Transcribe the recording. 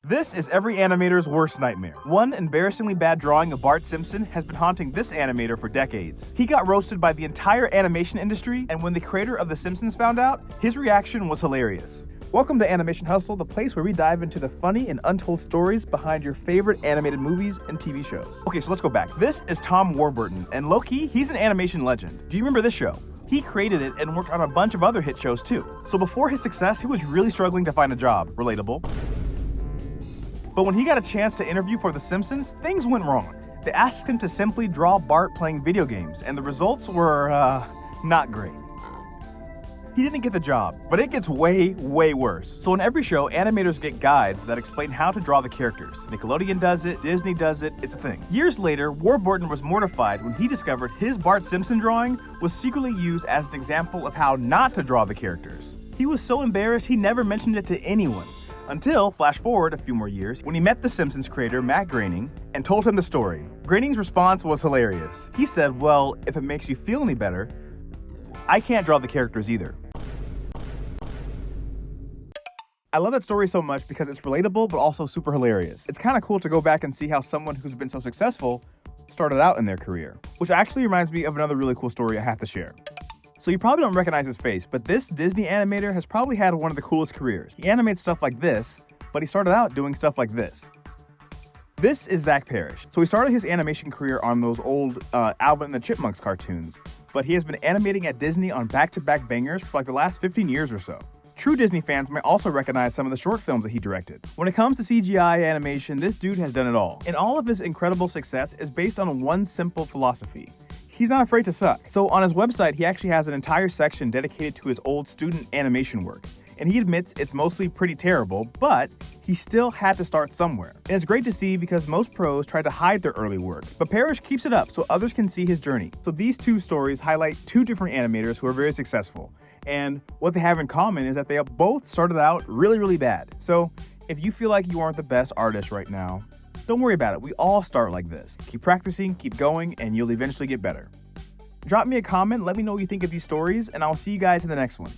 This is every animator's worst nightmare. One embarrassingly bad drawing of Bart Simpson has been haunting this animator for decades. He got roasted by the entire animation industry, and when the creator of The Simpsons found out, his reaction was hilarious. Welcome to Animation Hustle, the place where we dive into the funny and untold stories behind your favorite animated movies and TV shows. Okay, so let's go back. This is Tom Warburton, and low-key, he's an animation legend. Do you remember this show? He created it and worked on a bunch of other hit shows too. So before his success, he was really struggling to find a job. Relatable. But when he got a chance to interview for The Simpsons, things went wrong. They asked him to simply draw Bart playing video games, and the results were, not great. He didn't get the job, but it gets way, way worse. So in every show, animators get guides that explain how to draw the characters. Nickelodeon does it, Disney does it, it's a thing. Years later, Warburton was mortified when he discovered his Bart Simpson drawing was secretly used as an example of how not to draw the characters. He was so embarrassed he never mentioned it to anyone. Until, flash forward a few more years, when he met The Simpsons creator Matt Groening and told him the story. Groening's response was hilarious. He said, well, if it makes you feel any better, I can't draw the characters either. I love that story so much because it's relatable but also super hilarious. It's kind of cool to go back and see how someone who's been so successful started out in their career. Which actually reminds me of another really cool story I have to share. So you probably don't recognize his face, but this Disney animator has probably had one of the coolest careers. He animates stuff like this, but he started out doing stuff like this. This is Zach Parrish. So he started his animation career on those old Alvin and the Chipmunks cartoons, but he has been animating at Disney on back-to-back bangers for like the last 15 years or so. True Disney fans might also recognize some of the short films that he directed. When it comes to CGI animation, this dude has done it all. And all of his incredible success is based on one simple philosophy. He's not afraid to suck. So on his website, he actually has an entire section dedicated to his old student animation work. And he admits it's mostly pretty terrible, but he still had to start somewhere. And it's great to see because most pros try to hide their early work, but Parrish keeps it up so others can see his journey. So these two stories highlight two different animators who are very successful. And what they have in common is that they both started out really, really bad. So if you feel like you aren't the best artist right now, don't worry about it. We all start like this. Keep practicing, keep going, and you'll eventually get better. Drop me a comment, let me know what you think of these stories, and I'll see you guys in the next one.